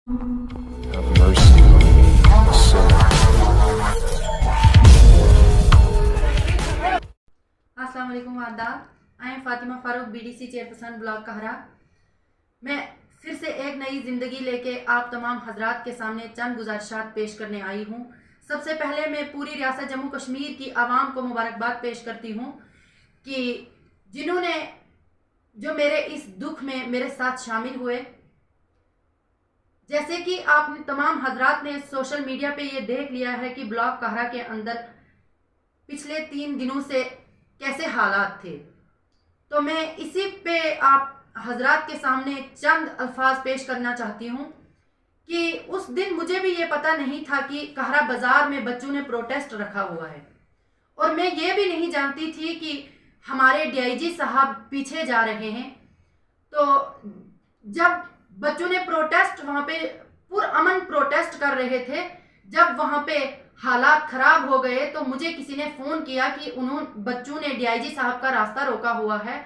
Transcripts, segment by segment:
Have mercy on me, a sinner. अस्सलाम वालेकुम आदाब। I am Fatima Farooq, BDC chairperson block कहरा। मैं फिर से एक नई ज़िंदगी लेके आप तमाम हजरात के सामने चंद गुजारिशात पेश करने आई हूँ। सबसे पहले मैं पूरी रियासत जम्मू कश्मीर की आवाम को मुबारकबाद पेश करती हूँ कि जिन्होंने जो मेरे इस दुख में मेरे साथ शामिल हुए। जैसे कि आपने तमाम हजरात ने सोशल मीडिया पे ये देख लिया है कि ब्लॉक कहरा के अंदर पिछले 3 दिनों से कैसे हालात थे, तो मैं इसी पे आप हजरात के सामने चंद अल्फाज पेश करना चाहती हूँ कि उस दिन मुझे भी ये पता नहीं था कि कहरा बाजार में बच्चों ने प्रोटेस्ट रखा हुआ है, और मैं ये भी नहीं जानती थी कि हमारे डीआईजी साहब पीछे जा रहे हैं। तो जब बच्चों ने प्रोटेस्ट वहाँ पे पुरअमन प्रोटेस्ट कर रहे थे, जब वहाँ पे हालात खराब हो गए तो मुझे किसी ने फ़ोन किया कि बच्चों ने डीआईजी साहब का रास्ता रोका हुआ है,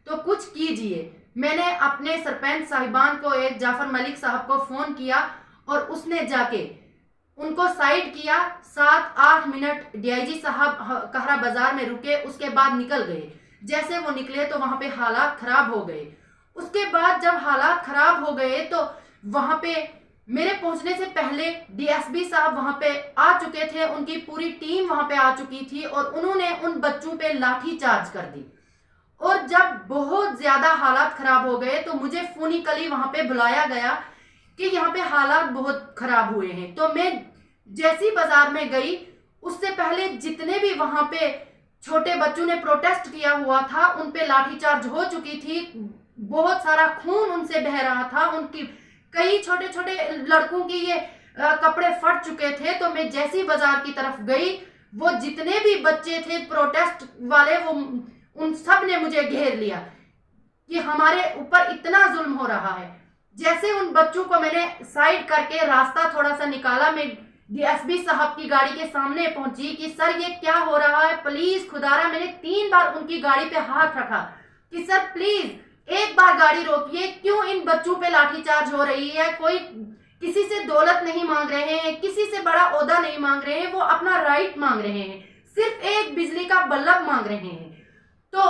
तो कुछ कीजिए। मैंने अपने सरपंच साहिबान को, एक जाफर मलिक साहब को फ़ोन किया और उसने जाके उनको साइड किया। 7-8 मिनट डीआईजी साहब कहरा बाजार में रुके, उसके बाद निकल गए। जैसे वो निकले तो वहाँ पे हालात खराब हो गए। उसके बाद जब हालात खराब हो गए तो वहाँ पे मेरे पहुंचने से पहले डीएसपी साहब वहां पे आ चुके थे, उनकी पूरी टीम वहां पे आ चुकी थी और उन्होंने उन बच्चों पे लाठी चार्ज कर दी। और जब बहुत ज्यादा हालात खराब हो गए तो मुझे फोनिकली वहां पे बुलाया गया कि यहाँ पे हालात बहुत खराब हुए हैं। तो मैं जैसी बाजार में गई, उससे पहले जितने भी वहां पे छोटे बच्चों ने प्रोटेस्ट किया हुआ था उन पे लाठीचार्ज हो चुकी थी। बहुत सारा खून उनसे बह रहा था, उनकी कई छोटे छोटे लड़कों की ये कपड़े फट चुके थे। तो मैं जैसी बाजार की तरफ गई, वो जितने भी बच्चे थे प्रोटेस्ट वाले, वो उन सब ने मुझे घेर लिया कि हमारे ऊपर इतना जुल्म हो रहा है। जैसे उन बच्चों को मैंने साइड करके रास्ता थोड़ा सा निकाला, मैं डीएसपी साहब की गाड़ी के सामने पहुंची कि सर ये क्या हो रहा है, प्लीज खुदारा। मैंने 3 बार उनकी गाड़ी पे हाथ रखा कि सर प्लीज एक बार गाड़ी रोकिए, क्यों इन बच्चों पे लाठीचार्ज हो रही है। कोई किसी से दौलत नहीं मांग रहे हैं, किसी से बड़ा ओहदा नहीं मांग रहे हैं, वो अपना राइट मांग रहे हैं, सिर्फ एक बिजली का बल्ब मांग रहे हैं। तो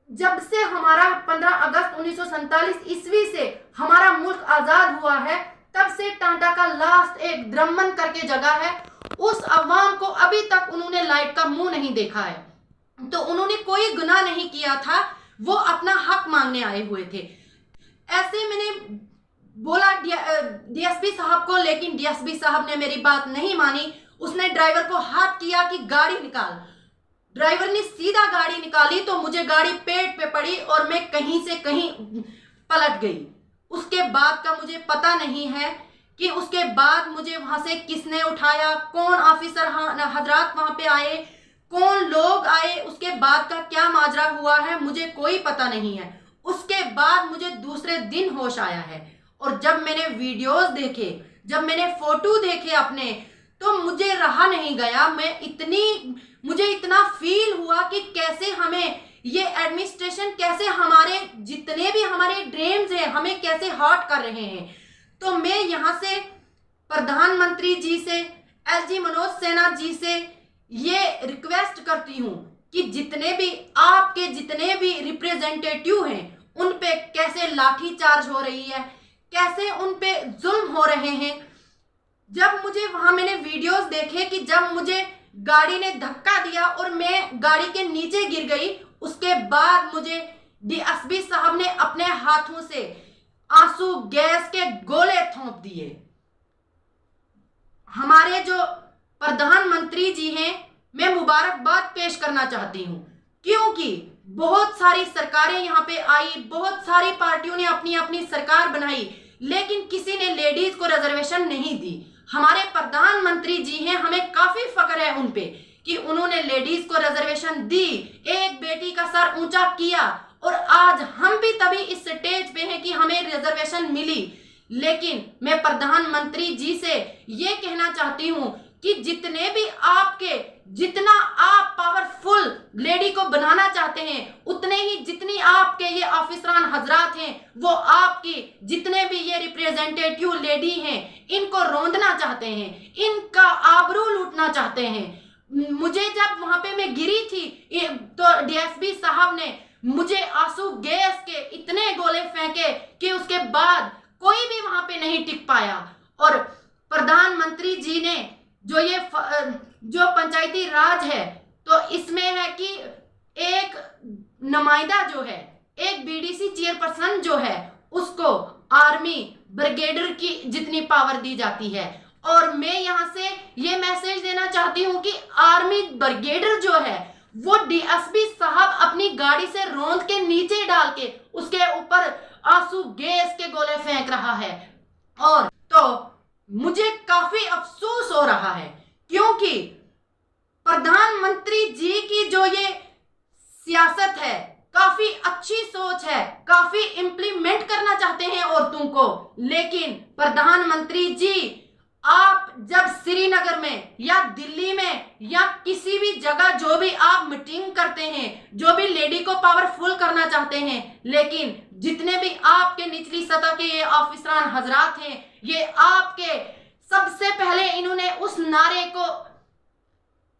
जब से हमारा 15 अगस्त 1947 ईस्वी से हमारा मुल्क आजाद हुआ है, तब से टांटा का लास्ट एक द्रमन करके जगह है, उस अवाम को अभी तक उन्होंने लाइट का मुंह नहीं देखा है। तो उन्होंने कोई गुनाह नहीं किया था, वो अपना हक मांगने आए हुए थे। ऐसे मैंने बोला डीएसपी साहब को, लेकिन डीएसपी साहब ने मेरी बात नहीं मानी। उसने ड्राइवर को हाथ किया कि गाड़ी निकाल। ड्राइवर ने सीधा गाड़ी निकाली तो मुझे गाड़ी पेट पे पड़ी और मैं कहीं से कहीं पलट गई। उसके बाद का मुझे पता नहीं है कि उसके बाद मुझे वहां से किसने उठाया, कौन ऑफिसर हजरात वहां पे आए, कौन लोग आए, उसके बाद का क्या माजरा हुआ है मुझे कोई पता नहीं है। उसके बाद मुझे दूसरे दिन होश आया है, और जब मैंने वीडियोस देखे, जब मैंने फोटो देखे अपने, तो मुझे रहा नहीं गया। मुझे इतना फील हुआ कि कैसे हमें ये एडमिनिस्ट्रेशन, कैसे हमारे जितने भी हमारे ड्रीम्स हैं हमें कैसे हर्ट कर रहे हैं। तो मैं यहाँ से प्रधानमंत्री जी से, एलजी मनोज सिन्हा जी से ये रिक्वेस्ट करती हूँ कि जितने भी आपके जितने भी रिप्रेजेंटेटिव हैं उन पे कैसे लाठी चार्ज हो रही है, कैसे उन पे जुल्म हो रहे हैं। जब मुझे वहां मैंने वीडियोस देखे कि जब मुझे गाड़ी ने धक्का दिया और मैं गाड़ी के नीचे गिर गई, उसके बाद मुझे डीएसपी साहब ने अपने हाथों से आंसू गैस के गोले थोप दिए। हमारे जो प्रधानमंत्री जी हैं, मैं मुबारकबाद पेश करना चाहती हूँ, क्योंकि बहुत सारी सरकारें यहाँ पे आई, बहुत सारी पार्टियों ने अपनी अपनी सरकार बनाई, लेकिन किसी ने लेडीज को रिजर्वेशन नहीं दी। हमारे प्रधानमंत्री जी हैं, हमें काफी फख्र है उन पे कि उन्होंने लेडीज को रिजर्वेशन दी, एक बेटी का सर ऊंचा किया, और आज हम भी तभी इस स्टेज पे हैं कि हमें रिजर्वेशन मिली। लेकिन मैं प्रधानमंत्री जी से ये कहना चाहती हूँ कि जितना आप पावरफुल लेडी को बनाना चाहते हैं, उतने ही जितनी आपके ये ऑफिसरान हजरात हैं, वो आपकी जितने भी ये रिप्रेजेंटेटिव लेडी हैं, इनको रौंदना चाहते हैं, इनका आबरू लूटना चाहते हैं। मुझे जब वहां पे मैं गिरी थी तो डीएसपी साहब ने मुझे आंसू गैस के इतने गोले फेंके कि उसके बाद कोई भी वहां पे नहीं टिक पाया। और प्रधानमंत्री जी ने जो पंचायती राज है, तो इसमें है कि एक नुमाइंदा जो है, एक बीडीसी चेयरपर्सन जो है, उसको आर्मी ब्रिगेडियर की जितनी पावर दी जाती है। और मैं यहां से ये मैसेज देना चाहती हूं कि आर्मी ब्रिगेडियर जो है वो डीएसपी साहब अपनी गाड़ी से रौंद के नीचे डाल के उसके ऊपर आंसू गैस के गोले फेंक रहा है। और तो मुझे काफी अफसोस हो रहा है, क्योंकि प्रधानमंत्री जी की जो ये सियासत है, काफी अच्छी सोच है, काफी इंप्लीमेंट करना चाहते हैं औरतों को, लेकिन प्रधानमंत्री जी आप जब श्रीनगर में या दिल्ली में या किसी भी जगह जो भी आप मीटिंग करते हैं, जो भी लेडी को पावरफुल करना चाहते हैं, लेकिन जितने भी आपके निचली सतह के ये ऑफिसरान हजरात हैं, ये आपके सबसे पहले इन्होंने उस नारे को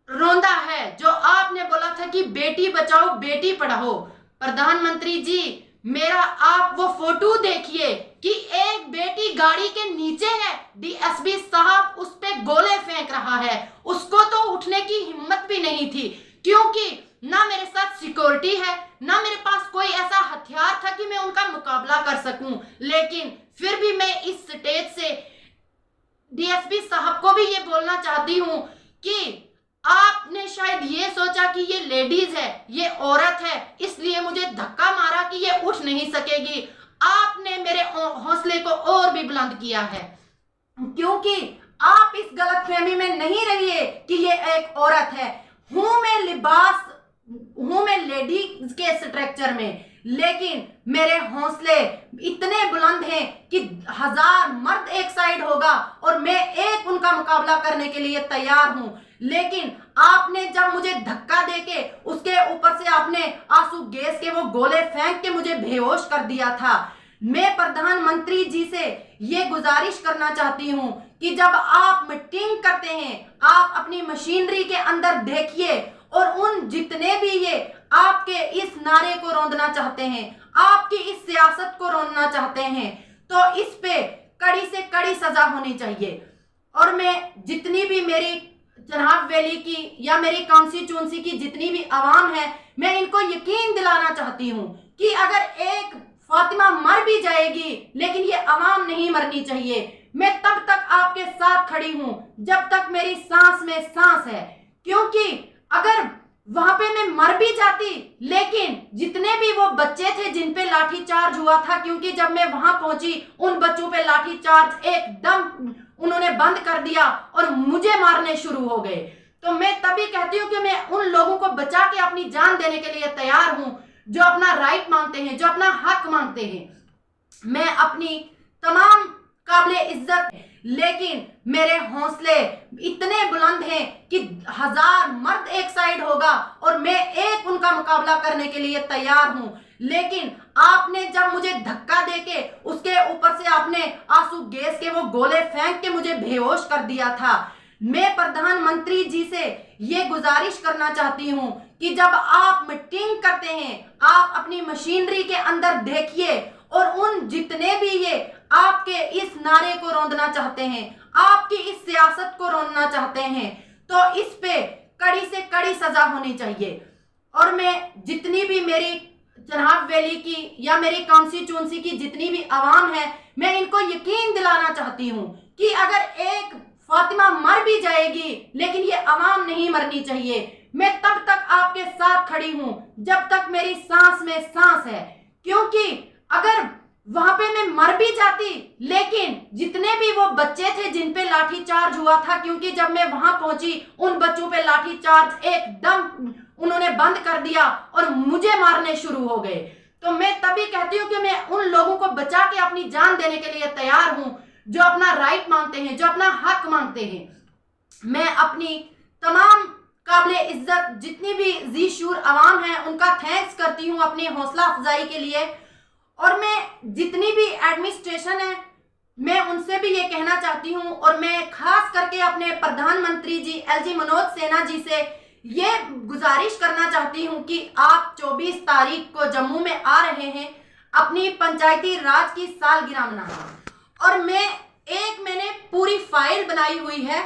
रोंदा है जो आपने बोला था कि बेटी बचाओ बेटी पढ़ाओ। प्रधानमंत्री जी, मेरा आप वो फोटो देखिए कि एक बेटी गाड़ी के नीचे है, डीएसपी साहब उस पे गोले फेंक रहा है। उसको तो उठने की हिम्मत भी नहीं थी, क्योंकि ना मेरे साथ सिक्योरिटी है, ना मेरे पास कोई ऐसा हथियार था कि मैं उनका मुकाबला कर सकूं। लेकिन फिर भी मैं इस स्टेज से डीएसपी साहब को भी ये बोलना चाहती हूं कि आपने शायद ये सोचा कि ये लेडीज है, ये औरत है, इसलिए मुझे धक्का मारा कि ये उठ नहीं सकेगी। आपने मेरे हौसले को और भी बुलंद किया है, क्योंकि आप इस गलतफहमी में नहीं रहिए कि ये एक औरत है। हूं मैं लेडी के स्ट्रक्चर में, लेकिन मेरे हौसले इतने बुलंद हैं कि 1000 मर्द एक साइड होगा और मैं एक उनका मुकाबला करने के लिए तैयार हूं। लेकिन आपने जब मुझे धक्का देके उसके ऊपर से आपने आंसू गैस के वो गोले फेंक के मुझे बेहोश कर दिया था। मैं प्रधानमंत्री जी से ये गुजारिश करना चाहती हूं कि जब आप मीटिंग करते हैं, आप अपनी मशीनरी के अंदर देखिए और उन जितने भी ये आपके इस नारे को रौंदना चाहते हैं, आपकी इस सियासत को रौंदना चाहते हैं, तो इस पे कड़ी से कड़ी सजा होनी चाहिए। और मैं जितनी भी मेरी चनाब वैली की या मेरी कॉन्स्टिट्यूंसी की जितनी भी आवाम है, मैं इनको यकीन दिलाना चाहती हूं कि अगर एक फातिमा मर भी जाएगी, लेकिन ये आवाम नहीं मरनी चाहिए। मैं तब तक आपके साथ खड़ी हूं जब तक मेरी सांस में सांस है, क्योंकि अगर वहां पे मैं मर भी जाती, लेकिन जितने भी वो बच्चे थे जिन पे लाठी चार्ज हुआ था, क्योंकि जब मैं वहां पहुंची उन बच्चों पे लाठी चार्ज एकदम उन्होंने बंद कर दिया और मुझे मारने शुरू हो गए। तो मैं तभी कहती हूँ कि मैं उन लोगों को बचा के अपनी जान देने के लिए तैयार हूं जो अपना राइट मांगते हैं, जो अपना हक मांगते हैं। मैं अपनी तमाम काबिले इज्जत, लेकिन मेरे हौसले इतने बुलंद हैं कि 1000 मर्द एक साइड होगा और मैं एक उनका मुकाबला करने के लिए तैयार हूं। लेकिन आपने जब मुझे धक्का देके उसके ऊपर से आपने आंसू गैस के वो गोले फेंक के मुझे बेहोश कर दिया था। मैं प्रधानमंत्री जी से ये गुजारिश करना चाहती हूं कि जब आप मीटिंग करते हैं, आप अपनी मशीनरी के अंदर देखिए और उन जितने भी ये आपके इस नारे को रौंदना चाहते हैं, आपकी इस सियासत को रौंदना चाहते हैं, तो इस पे कड़ी से कड़ी सजा होनी चाहिए। और मैं जितनी भी मेरी चनाब वैली की या मेरी कॉन्स्टिट्यूंसी की जितनी भी आवाम है, मैं इनको यकीन दिलाना चाहती हूँ कि अगर एक फातिमा मर भी जाएगी, लेकिन ये आवाम नहीं मरनी चाहिए। मैं तब तक आपके साथ खड़ी हूं जब तक मेरी सांस में सांस है, क्योंकि अगर वहां पे मैं मर भी जाती, लेकिन जितने भी वो बच्चे थे जिन पे लाठी चार्ज हुआ था, क्योंकि जब मैं वहां पहुंची उन बच्चों पे लाठी चार्ज एकदम उन्होंने बंद कर दिया और मुझे मारने शुरू हो गए। तो मैं तभी कहती हूँ कि मैं उन लोगों को बचा के अपनी जान देने के लिए तैयार हूं जो अपना राइट मांगते हैं, जो अपना हक मांगते हैं। मैं अपनी तमाम काबिले इज्जत जितनी भी जी शूर आवाम है उनका थैंक्स करती हूँ अपनी हौसला अफजाई के लिए। और मैं जितनी भी एडमिनिस्ट्रेशन है मैं उनसे भी ये कहना चाहती हूँ, और मैं खास करके अपने प्रधानमंत्री जी एलजी मनोज सिन्हा जी से ये गुजारिश करना चाहती हूँ कि आप 24 तारीख को जम्मू में आ रहे हैं अपनी पंचायती राज की सालगिरह मनाने, और मैंने पूरी फाइल बनाई हुई है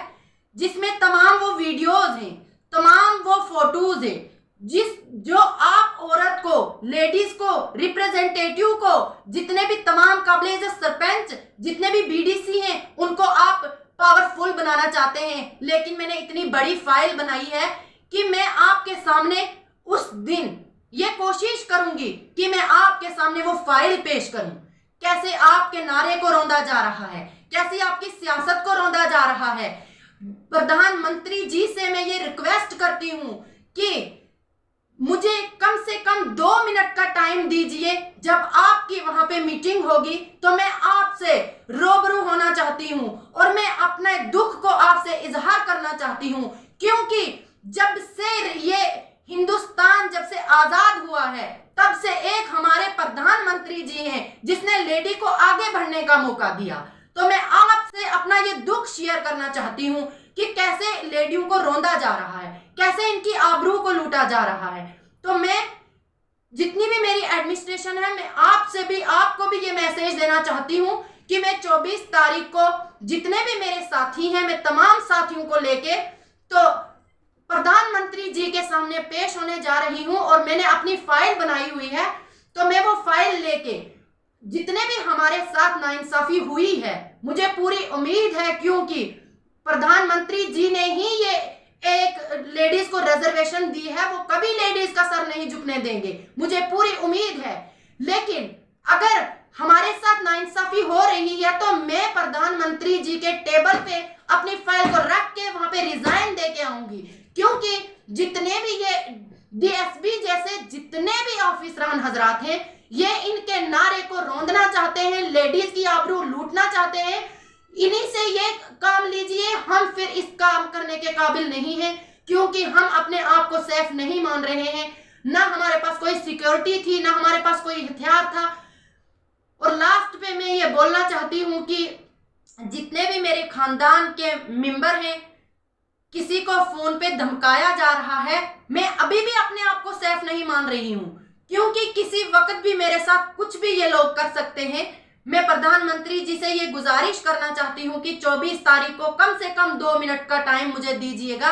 जिसमें तमाम वो वीडियोज हैं, तमाम वो फोटोज हैं जो आप औरत को, लेडीज को, रिप्रेजेंटेटिव को, जितने भी तमाम काबिले सरपंच, जितने भी बीडीसी हैं उनको आप पावरफुल बनाना चाहते हैं। लेकिन मैंने इतनी बड़ी फाइल बनाई है कि मैं आपके सामने उस दिन ये कोशिश करूंगी कि मैं आपके सामने वो फाइल पेश करूं, कैसे आपके नारे को रौंदा जा रहा है, कैसे आपकी सियासत को रौंदा जा रहा है। प्रधानमंत्री जी से मैं ये रिक्वेस्ट करती हूं कि मुझे कम से कम 2 मिनट का टाइम दीजिए। जब आपकी वहां पे मीटिंग होगी तो मैं आपसे रूबरू होना चाहती हूं और मैं अपने दुख को आपसे इजहार करना चाहती हूं, क्योंकि जब से ये हिंदुस्तान जब से आजाद हुआ है तब से एक हमारे प्रधानमंत्री जी हैं जिसने लेडी को आगे बढ़ने का मौका दिया। तो मैं आपसे अपना ये दुख शेयर करना चाहती हूं कि कैसे लेडियों को रोंदा जा रहा है, कैसे इनकी आबरू को लूटा जा रहा है। तो मैं जितनी भी मेरी एडमिनिस्ट्रेशन है, मैं आपको भी ये मैसेज देना चाहती हूं कि मैं 24 तारीख को जितने भी मेरे साथी हैं, मैं तमाम साथियों को लेके तो प्रधानमंत्री जी के सामने पेश होने जा रही हूं, और मैंने अपनी फाइल बनाई हुई है। तो मैं वो फाइल लेके जितने भी हमारे साथ नाइंसाफी हुई है, मुझे पूरी उम्मीद है, क्योंकि प्रधानमंत्री जी ने ही ये एक लेडीज को रिजर्वेशन दी है, वो कभी लेडीज का सर नहीं झुकने देंगे, मुझे पूरी उम्मीद है। लेकिन अगर हमारे साथ नाइंसाफी हो रही है तो मैं प्रधानमंत्री जी के टेबल पे अपनी फाइल को रख के वहां पे रिजाइन दे के आऊंगी, क्योंकि जितने भी ये डीएसपी जैसे जितने भी ऑफिसरान हजरात हैं, ये इनके नारे को रौंदना चाहते हैं, लेडीज की आबरू लूटना चाहते हैं। इन्हीं से ये काम लीजिए, हम फिर इस काम करने के काबिल नहीं हैं, क्योंकि हम अपने आप को सेफ नहीं मान रहे हैं। ना हमारे पास कोई सिक्योरिटी थी, ना हमारे पास कोई हथियार था। और लास्ट पे मैं ये बोलना चाहती हूँ कि जितने भी मेरे खानदान के मेंबर हैं, किसी को फोन पे धमकाया जा रहा है, मैं अभी भी अपने आप को सेफ नहीं मान रही हूँ, क्योंकि किसी वक्त भी मेरे साथ कुछ भी ये लोग कर सकते हैं। मैं प्रधानमंत्री जी से ये गुजारिश करना चाहती हूँ कि 24 तारीख को कम से कम 2 मिनट का टाइम मुझे दीजिएगा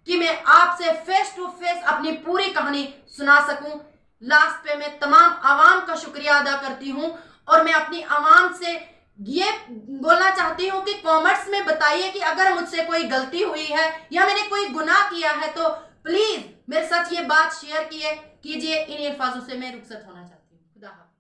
कि मैं आपसे फेस टू फेस अपनी पूरी कहानी सुना सकूं। लास्ट पे मैं तमाम आवाम का शुक्रिया अदा करती हूँ, और मैं अपनी आवाम से ये बोलना चाहती हूँ कि कमेंट्स में बताइए कि अगर मुझसे कोई गलती हुई है या मैंने कोई गुनाह किया है तो प्लीज मेरे साथ ये बात शेयर कीजिए। इन अल्फाजों से मैं रुखसत होना चाहती हूँ। खुदा हाफ़िज़।